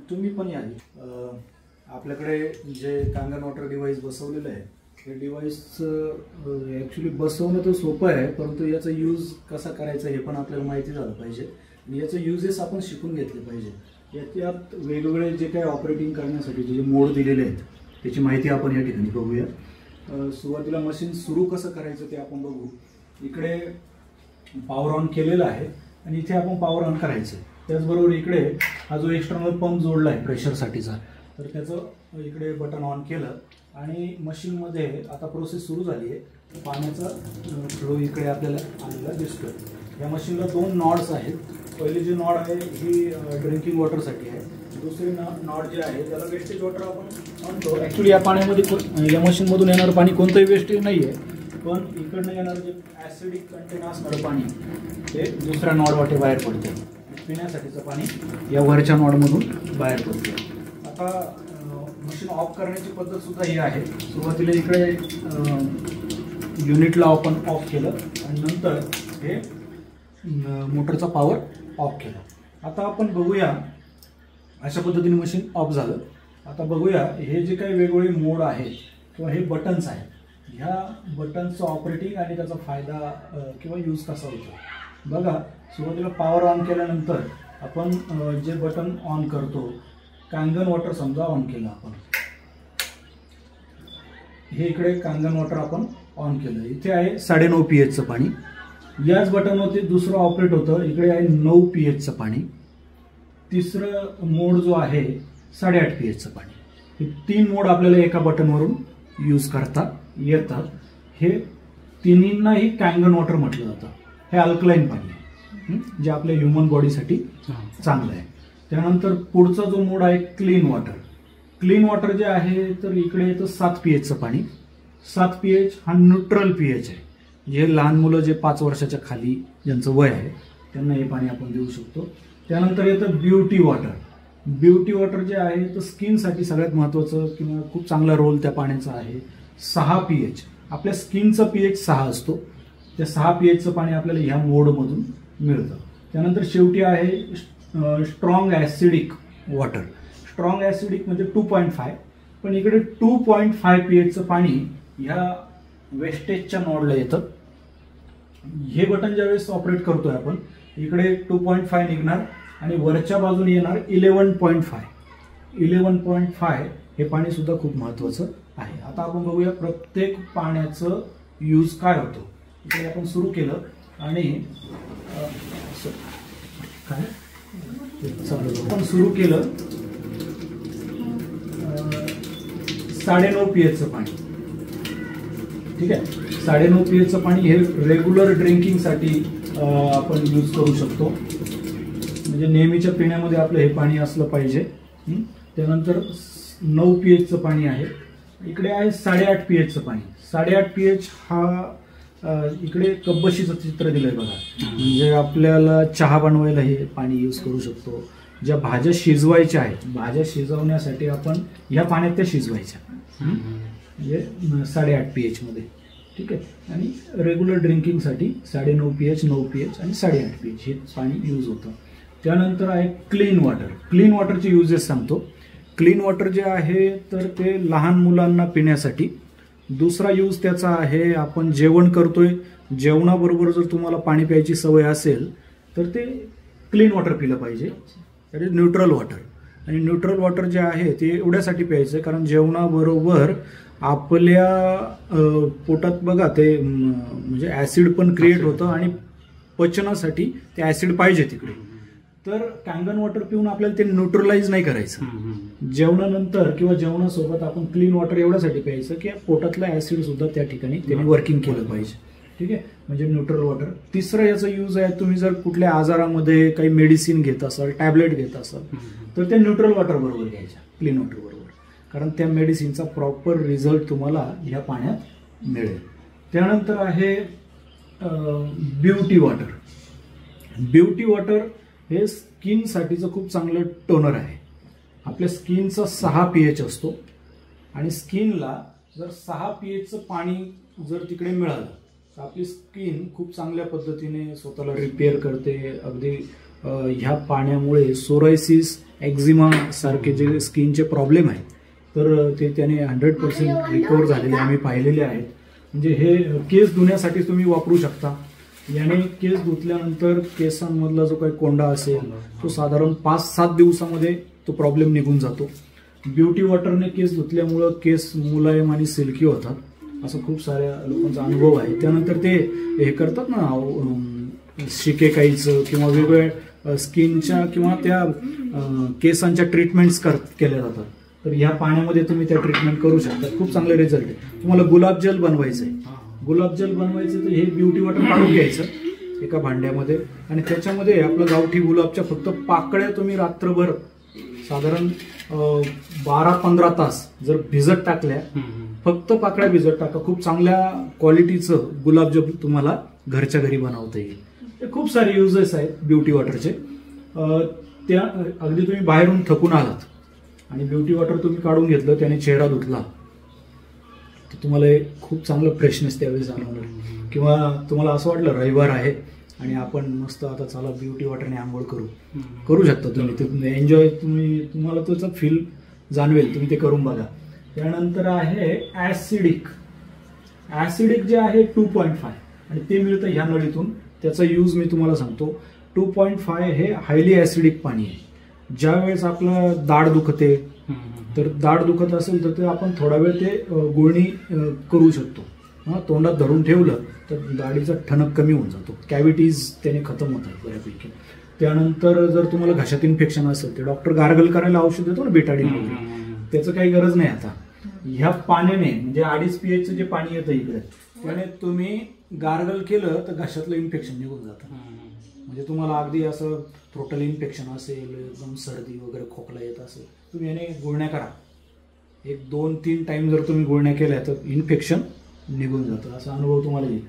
तुम्ही पण या आपल्याकडे जे कांगन वॉटर डिव्हाइस बसवलेलं आहे हे डिव्हाइस ॲक्च्युली बसवणं तर सोपं आहे, परंतु याचा यूज कसा करायचा हे पण आपल्याला माहिती झालं पाहिजे आणि याचे युजेस आपण शिकून घेतले पाहिजे। याच्यात वेगवेगळे जे काही ऑपरेटिंग करण्यासाठी जे मोड दिलेले आहेत त्याची माहिती आपण या ठिकाणी बघूया। सुरुवातीला मशीन सुरू कसं करायचं ते आपण बघू। इकडे पॉवर ऑन केलेला आहे आणि इथे आपण पॉवर ऑन करायचं। त्याचबरोबर इकडे हा जो एक्सटर्नल पंप जोडला आहे प्रेशरसाठीचा, तर त्याचं इकडे बटन ऑन केलं आणि मशीनमध्ये आता प्रोसेस सुरू झाली आहे। पाण्याचा फ्लो इकडे आपल्याला आलेला दिसतोय। या मशीनला दोन नॉड्स आहेत। पहिले जे नॉड आहे ही ड्रिंकिंग वॉटरसाठी आहे, दुसरी नॉड जे आहे त्याला वेस्टेज वॉटर आपण म्हणतो। ॲक्च्युली या पाण्यामध्ये या मशीनमधून येणारं पाणी कोणतंही वेस्टेज नाही आहे, पण इकडनं येणारं जे ॲसिडिक कंटेन असणारं पाणी ते दुसऱ्या नॉड वाटे बाहेर पडतं। पिण्यासाठीचं पाणी या वरच्या नॉडमधून बाहेर पडतं। आता मशीन ऑफ करण्याची पद्धत सुद्धा ही आहे। सुरुवातीला इकडे युनिटला आपण ऑफ केलं आणि नंतर हे मोटरचा पॉवर ऑफ केला। आता आपण बघूया, अशा पद्धतीने मशीन ऑफ झालं। आता बघूया हे जे काही वेगवेगळे मोड आहेत किंवा हे बटन्स आहेत, ह्या बटन्सचं ऑपरेटिंग आणि त्याचा फायदा किंवा यूज कसा होतो बघा। सुरुवातीला पॉवर ऑन केल्यानंतर आपण जे बटन ऑन करतो, कांगन वॉटर समजा ऑन केलं आपण, हे इकडे कांगन वॉटर आपण ऑन केलं। इथे आहे 9.5 pH चं पाणी। याच बटनवरती दुसरं ऑपरेट होतं, इकडे आहे 9 pH चं पाणी। तिसरं मोड जो आहे 8.5 pH चं पाणी। हे तीन मोड आपल्याला एका बटनवरून यूज करता येतात। हे तिन्हींनाही कांगन वॉटर म्हटलं जातं। हे अल्कलाइन पाणी आहे जे आपल्या ह्युमन बॉडीसाठी चांगलं आहे। त्यानंतर पुढचा जो मोड आहे क्लीन वॉटर। क्लीन वॉटर जे आहे तर इकडे येतं 7 pH चं पाणी। 7 pH हा न्यूट्रल pH आहे। जे लहान मुलं जे 5 वर्षाच्या खाली ज्यांचं वय आहे त्यांना हे पाणी आपण देऊ शकतो। त्यानंतर येतं ब्युटी वॉटर। ब्युटी वॉटर जे आहे तर स्किनसाठी सगळ्यात महत्त्वाचं किंवा खूप चांगला रोल त्या पाण्याचा आहे। 6 pH आपल्या स्किनचा pH 6 असतो, त्या 6 pH चं पाणी आपल्याला ह्या मोडमधून मिळतं। त्यानंतर शेवटी आहे strong acidic water. Strong acidic म्हणजे 2.5, पण इकडे 2.5 pH चं पाणी ह्या वेस्टेजच्या नॉडला येतं। हे बटन ज्यावेळेस ऑपरेट करतोय आपण, इकडे 2.5 निघणार आणि वरच्या बाजूने येणार 11.5। 11.5 हे पाणी सुद्धा खूप महत्त्वाचं आहे। आता आपण बघूया प्रत्येक पाण्याचं यूज काय होतो। इकडे आपण सुरू केलं आणि काय आपण सुरू केलं 9.5 pH चं पाणी, ठीक आहे। 9.5 pH चं पाणी हे रेग्युलर ड्रिंकिंगसाठी आपण यूज करू शकतो, म्हणजे नेहमीच्या पिण्यामध्ये आपलं हे पाणी असलं पाहिजे। त्यानंतर 9 pH चं पाणी आहे। इकडे आहे 8.5 pH चं पाणी। 8.5 pH हा इकडे कब्बशीचं चित्र दिलंय बघा, म्हणजे आपल्याला चहा बनवायला हे पाणी यूज करू शकतो। ज्या भाज्या शिजवायच्या आहेत, भाज्या शिजवण्यासाठी आपण ह्या पाण्यात त्या शिजवायच्या, म्हणजे 8.5 pH मध्ये, ठीक आहे। आणि रेग्युलर ड्रिंकिंगसाठी 9.5 pH 9 pH आणि 8.5 pH हे पाणी यूज होतं। त्यानंतर आहे क्लीन वॉटर। क्लीन वॉटरचे युजेस सांगतो। क्लीन वॉटर जे आहे तर ते लहान मुलांना पिण्यासाठी। दुसरा यूज त्याचा आहे, आपण जेवण करतोय, जेवणाबरोबर जर तुम्हाला पाणी प्यायची सवय असेल तर ते क्लीन वॉटर पिलं पाहिजे, दॅट इज न्यूट्रल वॉटर। आणि न्यूट्रल वॉटर जे आहे ते एवढ्यासाठी प्यायचं कारण जेवणाबरोबर आपल्या पोटात बघा ते म्हणजे ॲसिड पण क्रिएट होतं आणि पचनासाठी ते ॲसिड पाहिजे तिकडे। तर कांगन वॉटर पिऊन आपल्याला ते न्यूट्रलाइज नाही करायचं। जेवणानंतर किंवा जेवणासोबत आपण क्लीन वॉटर एवढ्यासाठी प्यायचं की पोटातलं ॲसिड सुद्धा त्या ठिकाणी त्यांनी वर्किंग केलं पाहिजे, ठीक आहे, म्हणजे न्यूट्रल वॉटर। तिसरं याचा यूज आहे, तुम्ही जर कुठल्या आजारामध्ये काही मेडिसिन घेत असाल, टॅबलेट घेत असाल तर ते न्यूट्रल वॉटर बरोबर घ्यायच्या, क्लीन वॉटर बरोबर, कारण त्या मेडिसिनचा प्रॉपर रिझल्ट तुम्हाला ह्या पाण्यात मिळेल। त्यानंतर आहे ब्युटी वॉटर। ब्युटी वॉटर हे स्किनसाठीचं खूप चांगलं टोनर आहे। आपल्या स्किनचा 6 pH असतो आणि स्किनला जर 6 pH चं पाणी जर तिकडे मिळालं आपली स्किन खूप चांगल्या पद्धतीने स्वतःला रिपेअर करते. अगदी ह्या पाण्यामुळे सोरायसिस, एक्झिमा सारखे जे स्किनचे प्रॉब्लेम आहेत तर ते त्याने 100% रिकवर झालेले आम्ही पाहिलेले आहेत. म्हणजे हे केस धुण्यासाठी तुम्ही वापरू शकता. याने केस धुतल्यानंतर केसांमधला जो काही कोंडा असेल तो साधारण 5-7 दिवसामध्ये तो प्रॉब्लेम निघून जातो. ब्युटी वॉटरने केस धुतल्यामुळं केस मुलायम आणि सिल्की होतात, असं खूप साऱ्या लोकांचा अनुभव आहे. त्यानंतर ते हे करतात ना शिकेकाईचं किंवा वेगवेगळ्या स्किनच्या किंवा त्या केसांच्या ट्रीटमेंट्स केल्या जातात. तर ह्या पाण्यामध्ये तुम्ही त्या ट्रीटमेंट करू शकता. खूप चांगले रिझल्ट आहे. तुम्हाला गुलाबजल बनवायचं आहे, गुलाबजल बनवायचं तर हे ब्युटी वॉटर काढून घ्यायचं एका भांड्यामध्ये आणि त्याच्यामध्ये आपलं गावठी गुलाबच्या फक्त पाकळ्या तुम्ही रात्रभर साधारण 12-15 तास जर भिजत टाकल्या, फक्त पाकळ्या भिजत टाका, खूप चांगल्या क्वालिटीचं गुलाबजल तुम्हाला घरच्या घरी बनवता येईल. हे खूप सारे युजेस आहेत ब्युटी वॉटरचे. त्या अगदी तुम्ही बाहेरून थकून आलात आणि ब्युटी वॉटर तुम्ही काढून घेतलं, त्याने चेहरा धुतला तर तुम्हाला खूप चांगलं फ्रेशनेस त्यावेळी जाणवणार. किंवा तुम्हाला असं वाटलं रविवार आहे आणि आपण मस्त आता चला ब्युटी वॉटरने आंघोळ करू शकता तुम्ही. ते एन्जॉय तुम्हाला त्याचं फील जाणवेल, तुम्ही ते करून बघा. त्यानंतर आहे ऍसिडिक जे आहे 2.5 आणि ते मिळतं ह्या नळीतून. त्याचा यूज मी तुम्हाला सांगतो. 2.5 हे हायली ऍसिडिक पाणी आहे. ज्या वेळेस आपलं दाढ दुखते तर दाढ दुखत असेल तर ते आपण थोडा वेळ ते गुळणी करू शकतो. तोंडात धरून ठेवलं तर दाढीचा ठणक कमी होऊन जातो, कॅव्हिटीज त्याने खतम होतात बऱ्यापैकी. त्यानंतर जर तुम्हाला घशात इन्फेक्शन असेल ते डॉक्टर गार्गल करायला औषध देतो ना बेटाडीन वगैरे, त्याचं काही गरज नाही. आता ह्या पाण्याने म्हणजे 2.5 pH जे पाणी येतं इकडे त्याने तुम्ही गार्गल केलं तर घशातलं इन्फेक्शन निघून जातं. म्हणजे तुम्हाला अगदी असं थ्रोटल इन्फेक्शन असेल, एकदम सर्दी वगैरे खोकला येत असेल, तुम्ही याने गुळण्या करा. 1-2-3 टाइम जर तुम्ही गुळण्या केल्या तर इन्फेक्शन निघून जातं. असा अनुभव तुम्हाला येईल.